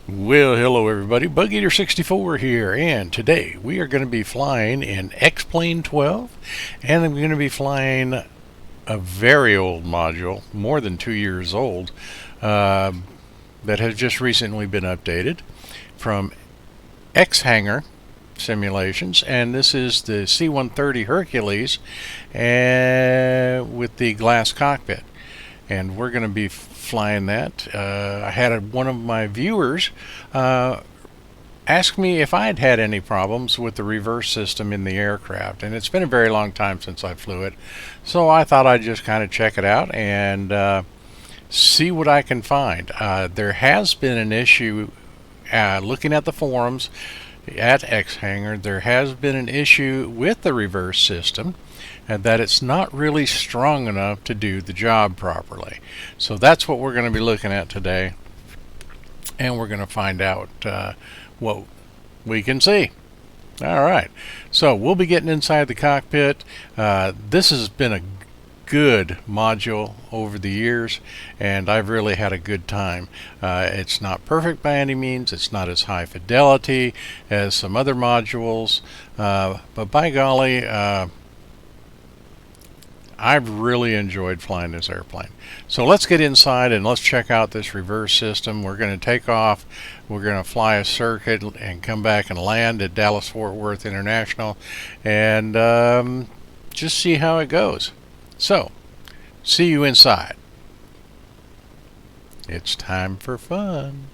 Well, hello everybody, Bug Eater 64 here, and today we are going to be flying in X-Plane 12, and I'm going to be flying a very old module, more than 2 years old, that has just recently been updated from X-Hangar Simulations, and this is the C-130 Hercules with the glass cockpit. And we're going to be flying that. I had one of my viewers ask me if I'd had any problems with the reverse system in the aircraft, and it's been a very long time since I flew it, so I thought I'd just kind of check it out and see what I can find. There has been an issue looking at the forums at X-Hangar. There has been an issue with the reverse system, and that it's not really strong enough to do the job properly. So that's what we're going to be looking at today, and we're going to find out what we can see. Alright, so we'll be getting inside the cockpit. This has been a good module over the years, and I've really had a good time. It's not perfect by any means. It's not as high fidelity as some other modules, but by golly, I've really enjoyed flying this airplane. So let's get inside and let's check out this reverse system. We're going to take off. We're going to fly a circuit and come back and land at Dallas-Fort Worth International and just see how it goes. So, see you inside. It's time for fun.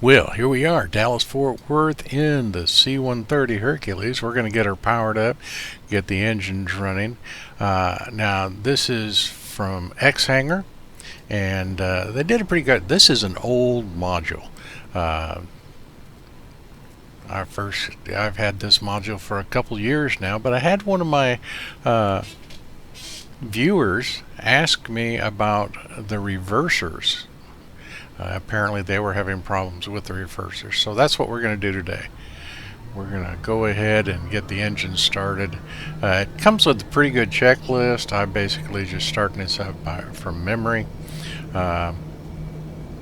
Well, here we are, Dallas-Fort Worth in the C-130 Hercules. We're going to get her powered up, get the engines running. Now, this is from X-Hangar, and they did a pretty good. This is an old module. I've had this module for a couple years now, but I had one of my viewers ask me about the reversers. Apparently they were having problems with the reversers, so that's what we're going to do today. We're going to go ahead and get the engine started. It comes with a pretty good checklist. I'm basically just starting this up from memory.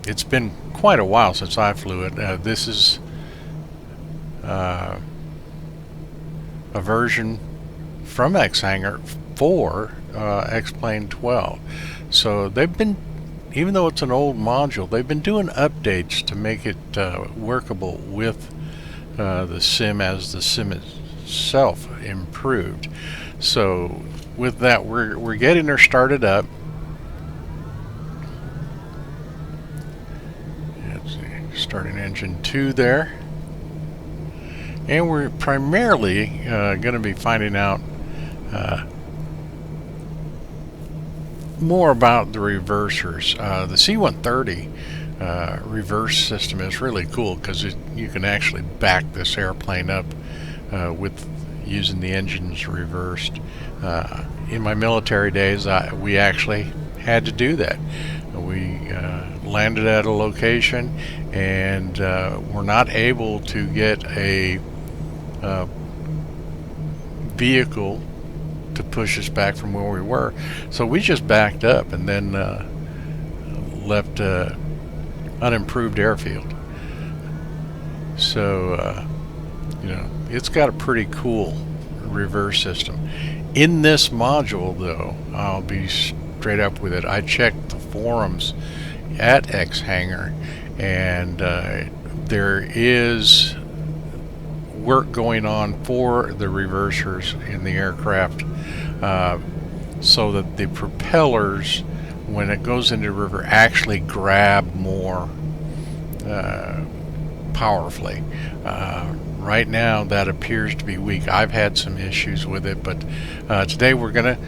It's been quite a while since I flew it. This is a version from X-Hangar for X-Plane 12. So they've been, even though it's an old module, they've been doing updates to make it workable with the sim as the sim itself improved. So with that, we're getting her started up. Let's see, starting engine 2 there. And we're primarily going to be finding out more about the reversers. The C-130 reverse system is really cool because you can actually back this airplane up with using the engines reversed. In my military days, we actually had to do that. We landed at a location and were not able to get a vehicle to push us back from where we were, so we just backed up and then left unimproved airfield. So you know, it's got a pretty cool reverse system. In this module, though, I'll be straight up with it, I checked the forums at X-Hangar, and there is work going on for the reversers in the aircraft, so that the propellers, when it goes into river, actually grab more powerfully. Right now that appears to be weak. I've had some issues with it, but today we're going to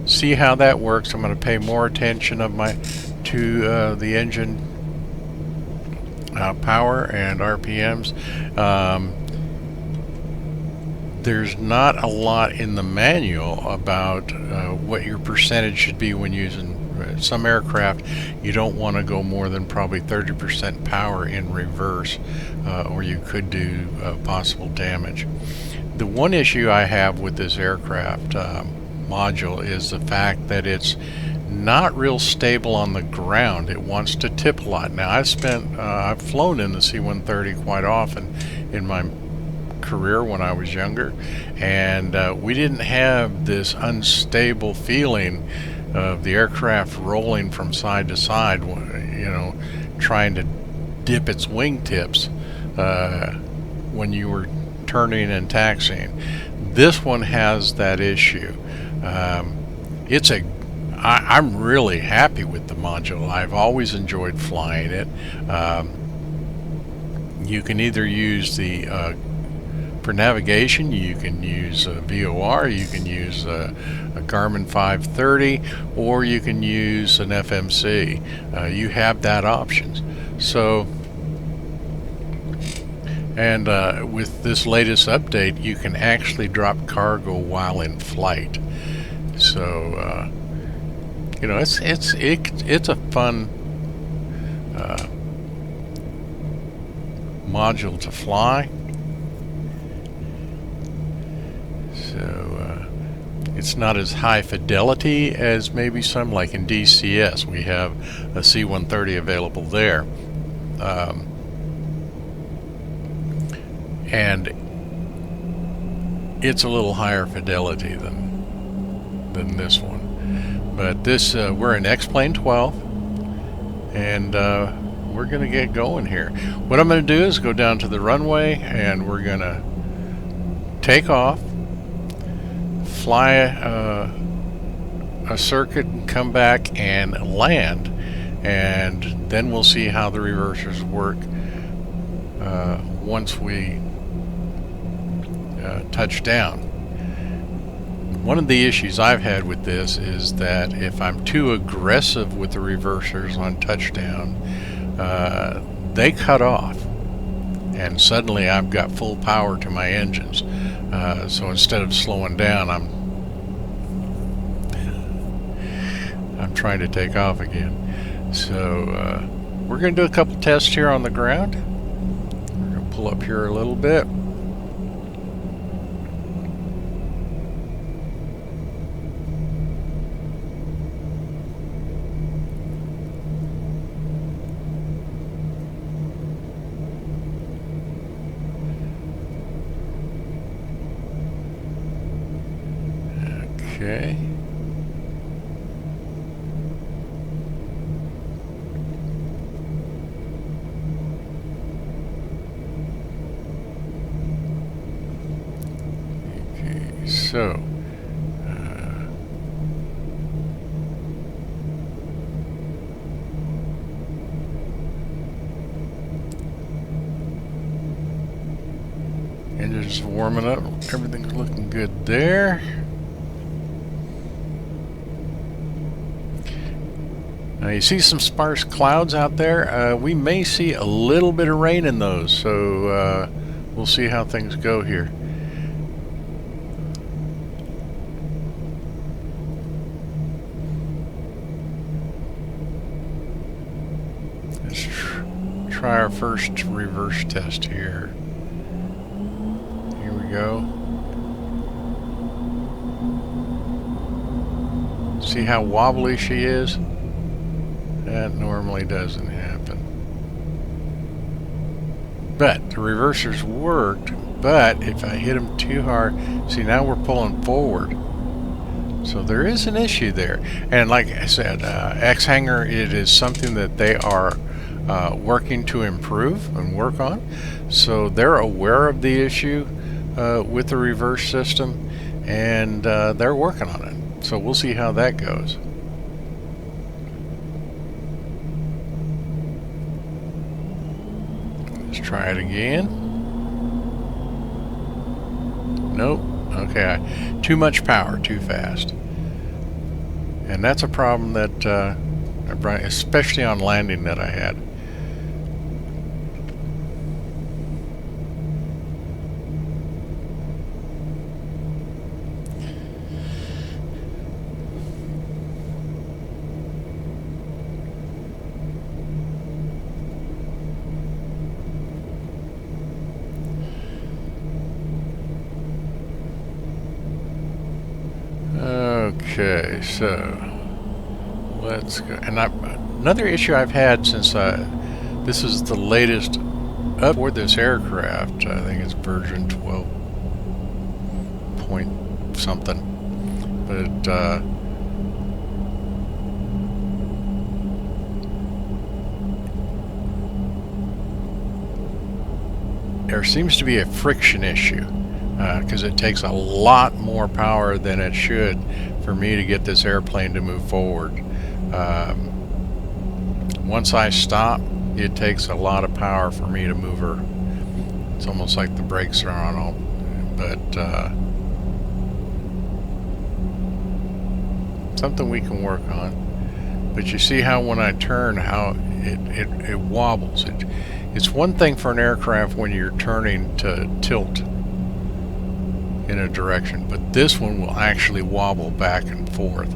see how that works. I'm going to pay more attention to the engine power and RPMs. There's not a lot in the manual about what your percentage should be when using some aircraft. You don't want to go more than probably 30% power in reverse, or you could do possible damage. The one issue I have with this aircraft module is the fact that it's not real stable on the ground. It wants to tip a lot. Now I've flown in the C-130 quite often in my career when I was younger, and we didn't have this unstable feeling of the aircraft rolling from side to side, trying to dip its wingtips when you were turning and taxiing. This one has that issue. I'm really happy with the module. I've always enjoyed flying it. You can either use for navigation, you can use VOR, you can use a Garmin 530, or you can use an FMC. You have that options. So, and with this latest update, you can actually drop cargo while in flight. So, it's a fun module to fly. So it's not as high fidelity as maybe some, like in DCS. We have a C-130 available there, and it's a little higher fidelity than this one. But this, we're in X-Plane 12, and we're going to get going here. What I'm going to do is go down to the runway, and we're going to take off, fly a circuit, and come back and land, and then we'll see how the reversers work once we touch down. One of the issues I've had with this is that if I'm too aggressive with the reversers on touchdown, they cut off, and suddenly I've got full power to my engines. So instead of slowing down, I'm trying to take off again. So we're going to do a couple tests here on the ground. We're going to pull up here a little bit. Okay. Okay, so engine's warming up. Everything's looking good there. Now you see some sparse clouds out there. We may see a little bit of rain in those, so we'll see how things go here. Let's try our first reverse test here. Here we go. See how wobbly she is? That normally doesn't happen. But the reversers worked, but if I hit them too hard, see, now we're pulling forward. So there is an issue there. And like I said, X-Hanger, it is something that they are working to improve and work on. So they're aware of the issue with the reverse system, and they're working on it. So we'll see how that goes. Let's try it again. Nope. Okay, too much power, too fast. And that's a problem that, especially on landing, that I had. Okay, so let's go. And another issue I've had since this is the latest up for this aircraft. I think it's version 12 point something, but there seems to be a friction issue because it takes a lot more power than it should for me to get this airplane to move forward. Once I stop, it takes a lot of power for me to move her. It's almost like the brakes are on, but something we can work on. But you see how when I turn, how it wobbles. It's one thing for an aircraft when you're turning to tilt in a direction, but this one will actually wobble back and forth,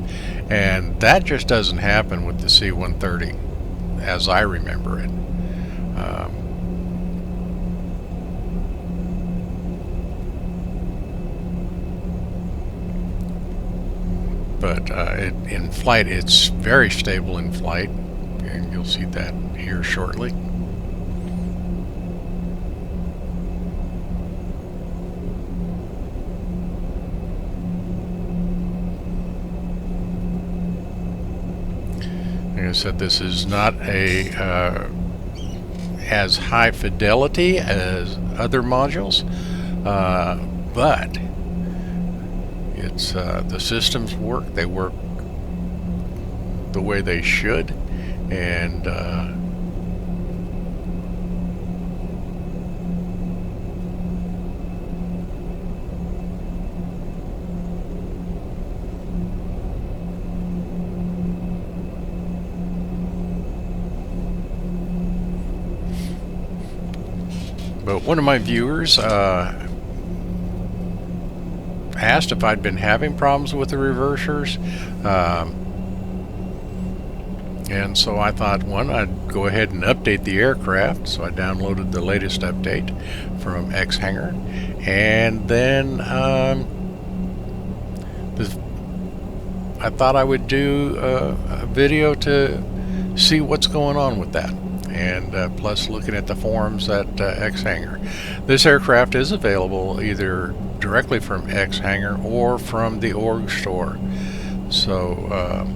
and that just doesn't happen with the C-130 as I remember it. But in flight, it's very stable in flight, and you'll see that here shortly. Like I said, this is not a as high fidelity as other modules, but it's the systems work. They work the way they should, and but one of my viewers asked if I'd been having problems with the reversers, and so I thought, one, I'd go ahead and update the aircraft. So I downloaded the latest update from X-Hanger, and then I thought I would do a video to see what's going on with that, and plus looking at the forums at X-Hanger. This aircraft is available either directly from X-Hanger or from the org store. So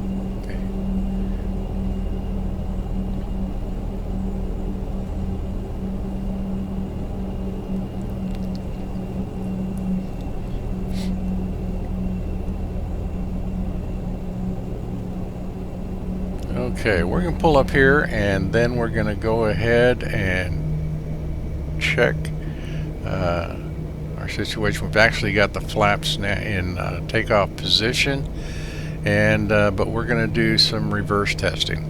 okay, we're going to pull up here, and then we're going to go ahead and check our situation. We've actually got the flaps in takeoff position, and but we're going to do some reverse testing.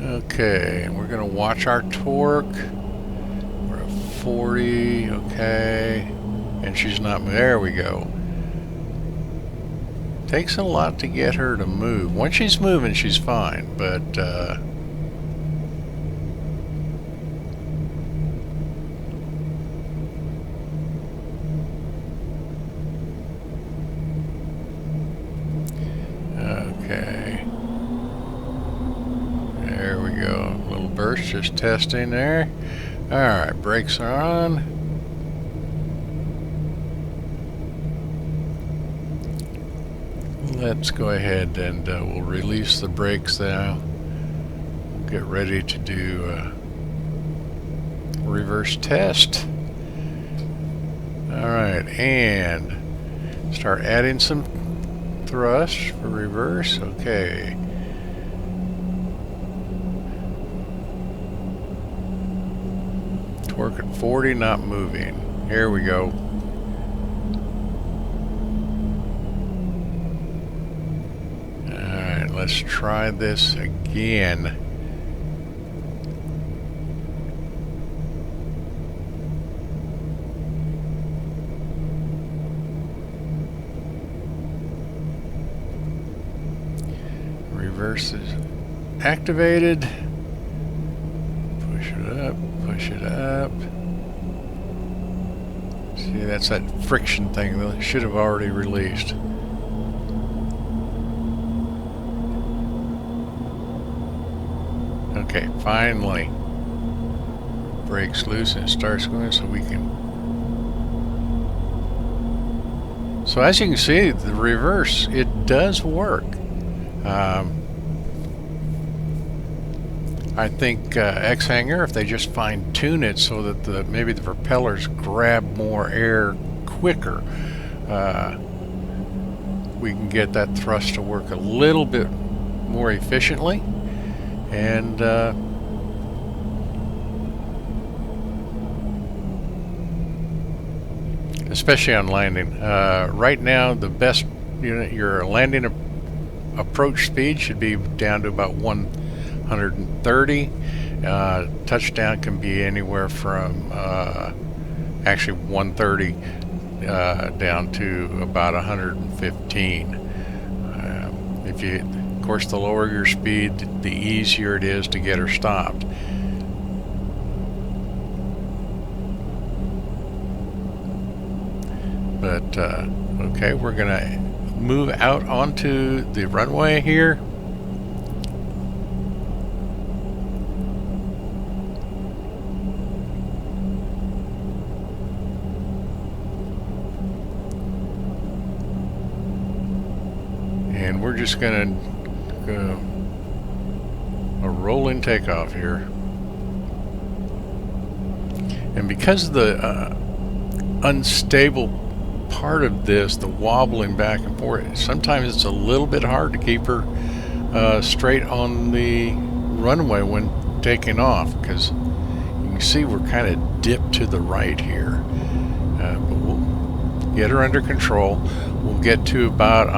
Okay, we're going to watch our torque. We're at 40, okay. And she's not, there we go. Takes a lot to get her to move. Once she's moving, she's fine, but okay. There we go. A little burst, just testing there. Alright, brakes are on. Let's go ahead and we'll release the brakes now. Get ready to do a reverse test. Alright, and start adding some thrust for reverse. Okay. Torque at 40, not moving. Here we go. Let's try this again. Reverse is activated. Push it up, push it up. See See, that's that friction thing that should have already released. Okay, finally. Brakes loose and it starts going so we can... So as you can see, the reverse, it does work. I think X-Hanger, if they just fine-tune it so that maybe the propellers grab more air quicker, we can get that thrust to work a little bit more efficiently, and especially on landing. Right now, the best your landing approach speed should be down to about 130. Touchdown can be anywhere from actually 130 down to about 115. If you, of course, the lower your speed, the easier it is to get her stopped. But okay, we're gonna move out onto the runway here. And we're just gonna go a rolling takeoff here. And because of the unstable part of this, the wobbling back and forth, sometimes it's a little bit hard to keep her straight on the runway when taking off, because you can see we're kind of dipped to the right here. But we'll get her under control. We'll get to about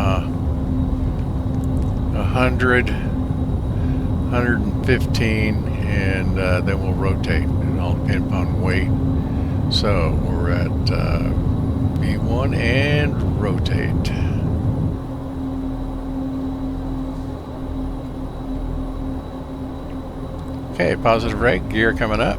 100, 115, and then we'll rotate. It all depends upon weight. So we're at V1 and rotate. Okay, positive rate, gear coming up.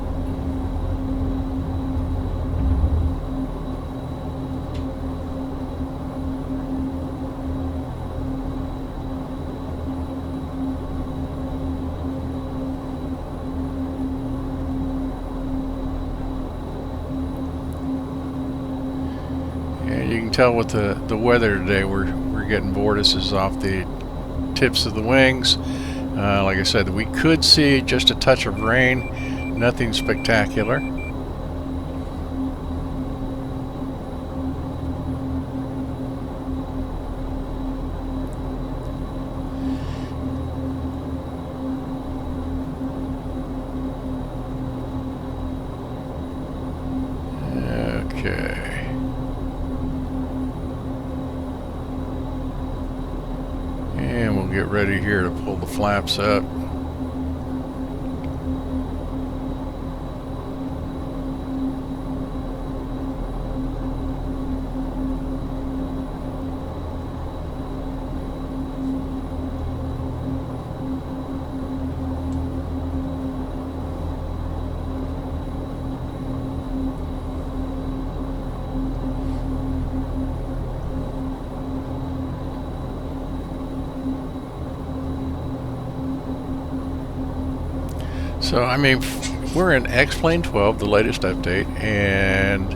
You can tell with the weather today, we're getting vortices off the tips of the wings. Like I said, we could see just a touch of rain, nothing spectacular. Okay. And we'll get ready here to pull the flaps up. So, I mean, we're in X-Plane 12, the latest update, and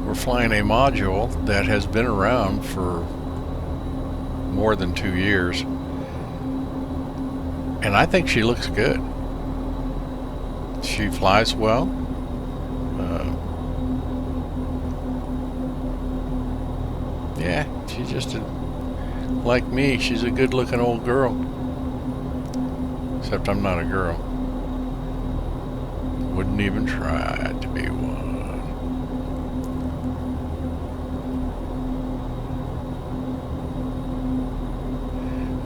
we're flying a module that has been around for more than 2 years. And I think she looks good. She flies well. Yeah, she's just like me, she's a good-looking old girl. Except I'm not a girl. Wouldn't even try to be one.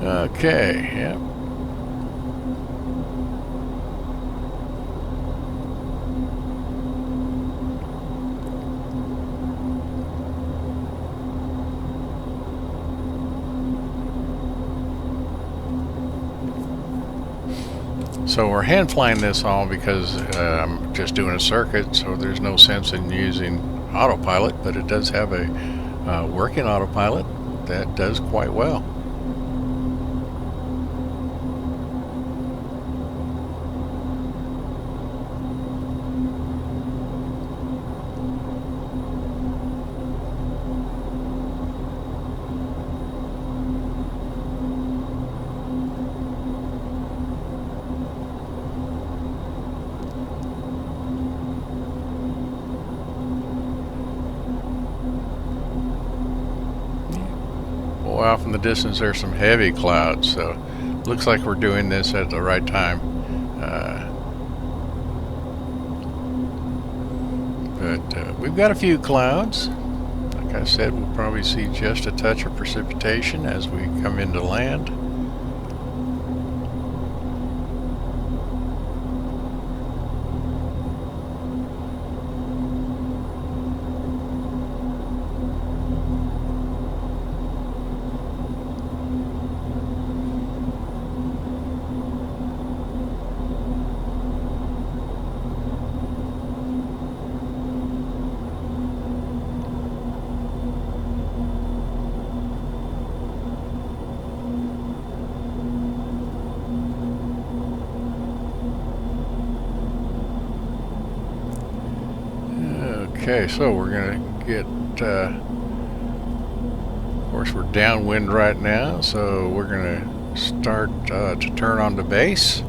Okay, yep. So we're hand flying this all because I'm just doing a circuit, so there's no sense in using autopilot, but it does have a working autopilot that does quite well. Off in the distance there's some heavy clouds, so looks like we're doing this at the right time. But we've got a few clouds. Like I said, we'll probably see just a touch of precipitation as we come into land. Okay, so we're gonna get, of course we're downwind right now, so we're gonna start to turn on the base.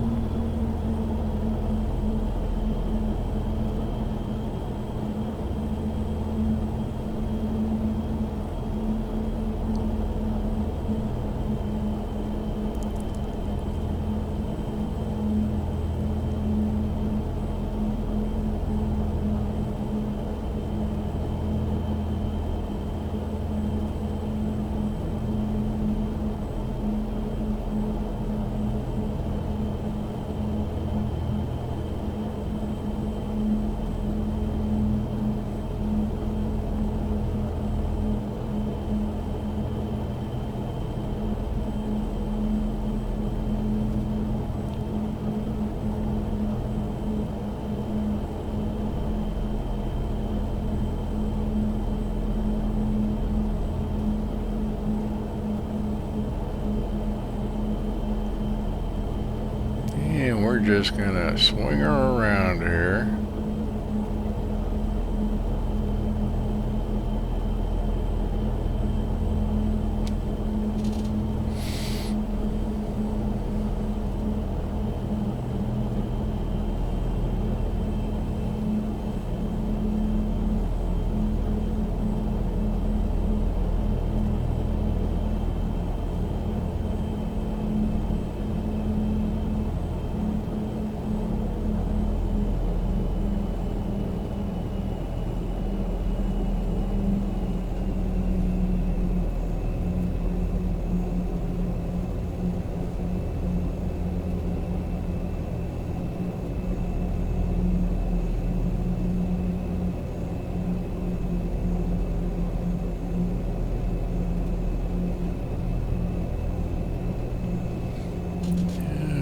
And we're just gonna swing her around here.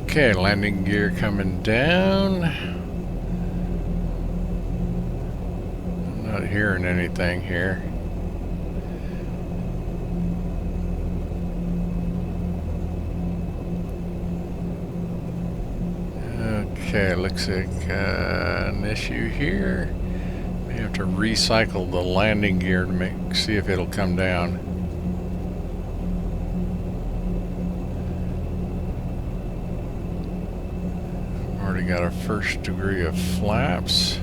Okay, landing gear coming down. I'm not hearing anything here. Okay, looks like an issue here. We have to recycle the landing gear to see if it'll come down. Already got a first degree of flaps.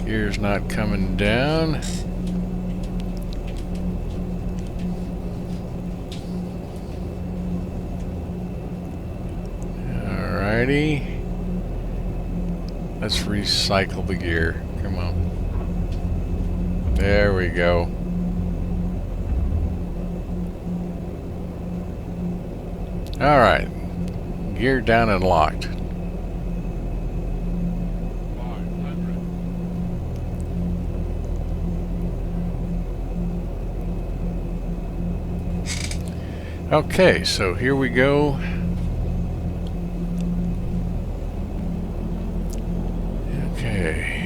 Gear's not coming down. Alrighty. Let's recycle the gear. Come on. There we go. Alright. Gear down and locked. Okay, so here we go. Okay.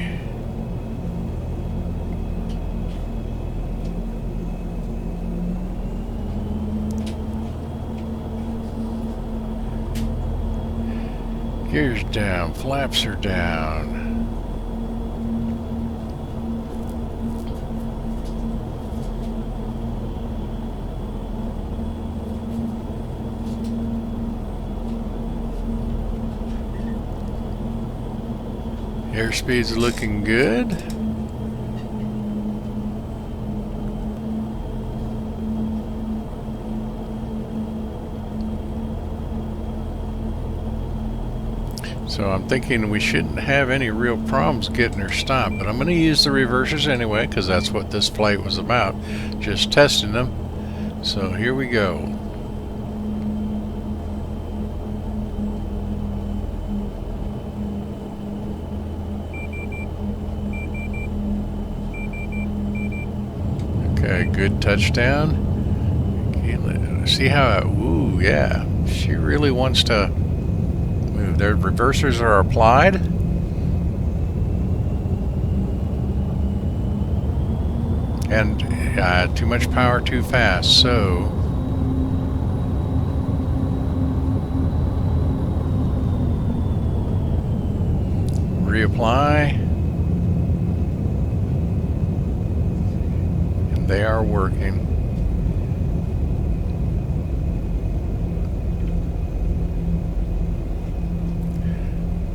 Gears down, flaps are down. Airspeed's looking good. So I'm thinking we shouldn't have any real problems getting her stopped, but I'm going to use the reversers anyway because that's what this flight was about, just testing them. So here we go. Okay, good touchdown. Okay, see how, ooh, yeah, she really wants to move. Their reversers are applied. And too much power too fast, so reapply. They are working.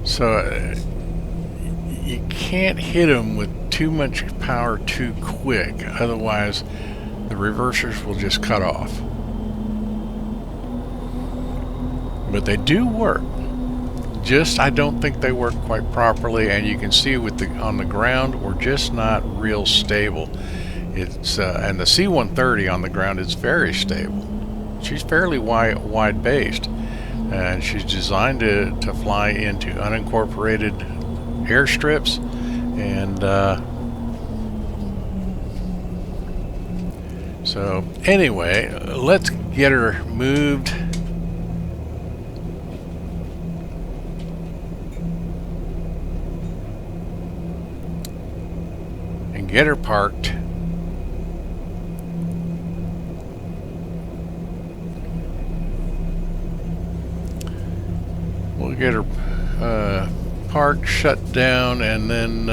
So you can't hit them with too much power too quick, otherwise the reversers will just cut off. But they do work. Just I don't think they work quite properly, and you can see with the on the ground we're just not real stable. It's and the C-130 on the ground is very stable. She's fairly wide based, and she's designed to fly into unincorporated airstrips, and so anyway, let's get her moved. And get her parked. We'll get her parked, shut down, and then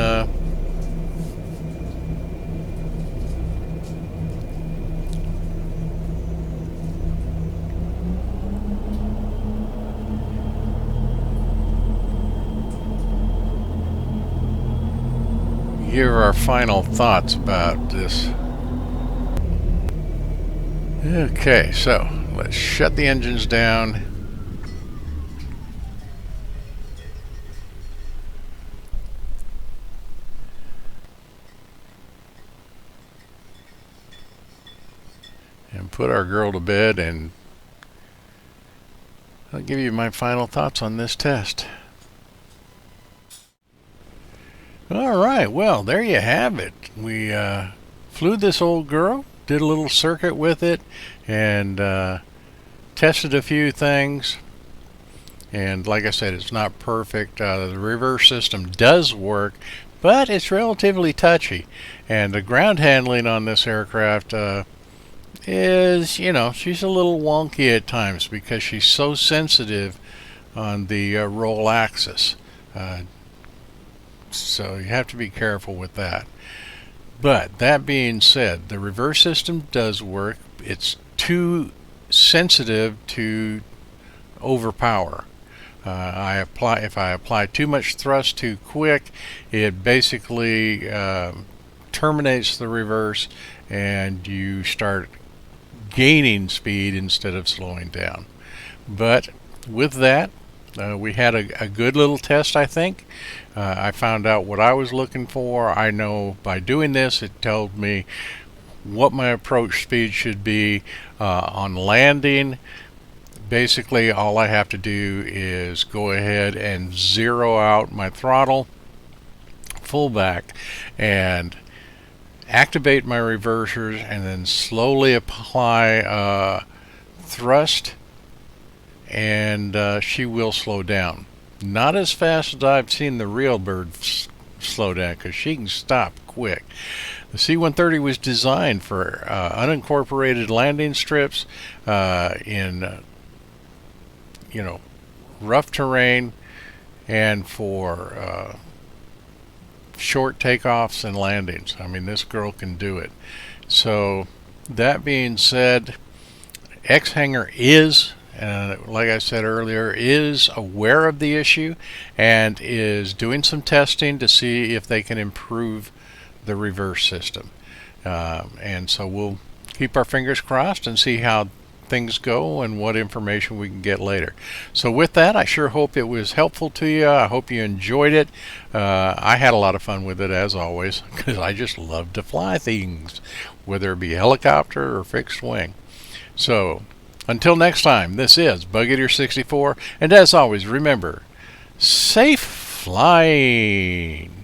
give our final thoughts about this. Okay, so let's shut the engines down. And put our girl to bed, and I'll give you my final thoughts on this test. Alright, well, there you have it. We flew this old girl, did a little circuit with it, and tested a few things. And like I said, it's not perfect. The reverse system does work, but it's relatively touchy. And the ground handling on this aircraft is, you know, she's a little wonky at times because she's so sensitive on the roll axis. So you have to be careful with that. But that being said, the reverse system does work. It's too sensitive to overpower. If I apply too much thrust too quick, it basically terminates the reverse, and you start gaining speed instead of slowing down. But with that, we had a good little test, I think. I found out what I was looking for. I know by doing this, it told me what my approach speed should be on landing. Basically, all I have to do is go ahead and zero out my throttle, full back, and activate my reversers, and then slowly apply thrust, and she will slow down. Not as fast as I've seen the real birds slow down because she can stop quick. The C-130 was designed for unincorporated landing strips in rough terrain, and for short takeoffs and landings. I mean, this girl can do it. So that being said, X-Hanger is, like I said earlier, is aware of the issue and is doing some testing to see if they can improve the reverse system. And so we'll keep our fingers crossed and see how things go and what information we can get later. So with that, I sure hope it was helpful to you. I hope you enjoyed it. I had a lot of fun with it, as always, because I just love to fly things, whether it be helicopter or fixed wing. So until next time, this is Bug Eater 64, and as always, remember, safe flying.